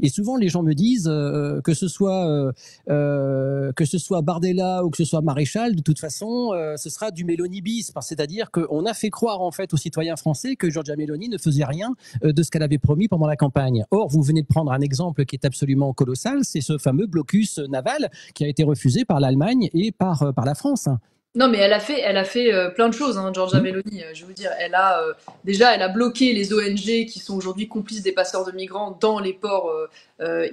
Et souvent, les gens me disent que ce soit Bardella ou que ce soit Maréchal, de toute façon, ce sera du Meloni bis. C'est-à-dire qu'on a fait croire en fait aux citoyens français que Giorgia Meloni ne faisait rien de ce qu'elle avait promis pendant la campagne. Or, vous venez de prendre un exemple qui est absolument colossal, c'est ce fameux blocus naval qui a été refusé par l'Allemagne et par la France. Non, mais elle a fait plein de choses, hein, Giorgia Meloni. Je veux dire, déjà, elle a bloqué les ONG qui sont aujourd'hui complices des passeurs de migrants dans les ports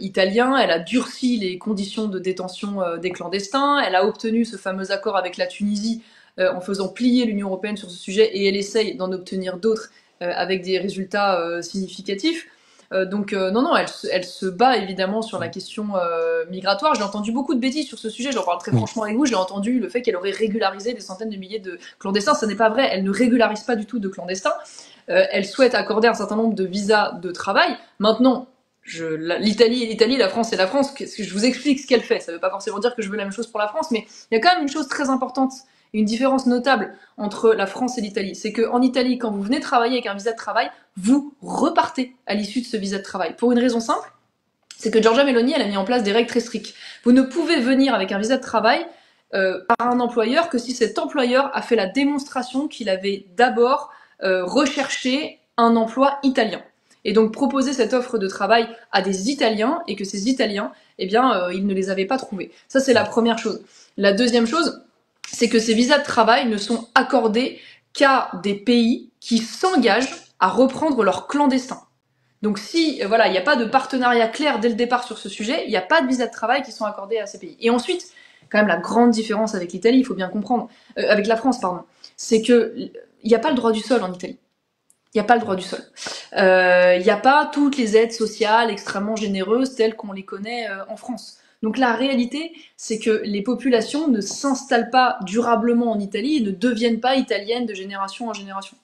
italiens. Elle a durci les conditions de détention des clandestins. Elle a obtenu ce fameux accord avec la Tunisie en faisant plier l'Union européenne sur ce sujet, et elle essaye d'en obtenir d'autres avec des résultats significatifs. Non, non, elle se bat évidemment sur la question migratoire. J'ai entendu beaucoup de bêtises sur ce sujet, j'en parle très Oui. franchement avec vous. J'ai entendu le fait qu'elle aurait régularisé des centaines de milliers de clandestins. Ce n'est pas vrai, elle ne régularise pas du tout de clandestins. Elle souhaite accorder un certain nombre de visas de travail. Maintenant, l'Italie est l'Italie, la France est la France. Je vous explique ce qu'elle fait. Ça ne veut pas forcément dire que je veux la même chose pour la France, mais il y a quand même une chose très importante, une différence notable entre la France et l'Italie. C'est qu'en Italie, quand vous venez travailler avec un visa de travail, vous repartez à l'issue de ce visa de travail. Pour une raison simple, c'est que Giorgia Meloni, elle a mis en place des règles très strictes. Vous ne pouvez venir avec un visa de travail par un employeur que si cet employeur a fait la démonstration qu'il avait d'abord recherché un emploi italien. Et donc proposer cette offre de travail à des Italiens et que ces Italiens, eh bien, ils ne les avaient pas trouvés. Ça, c'est la première chose. La deuxième chose, c'est que ces visas de travail ne sont accordés qu'à des pays qui s'engagent à reprendre leurs clandestins. Donc si voilà, il n'y a pas de partenariat clair dès le départ sur ce sujet, il n'y a pas de visas de travail qui sont accordés à ces pays. Et ensuite, quand même la grande différence avec l'Italie, il faut bien comprendre, avec la France, pardon, c'est que il n'y a pas le droit du sol en Italie. Il n'y a pas le droit du sol. Il n'y a pas toutes les aides sociales extrêmement généreuses telles qu'on les connaît en France. Donc la réalité, c'est que les populations ne s'installent pas durablement en Italie et ne deviennent pas italiennes de génération en génération.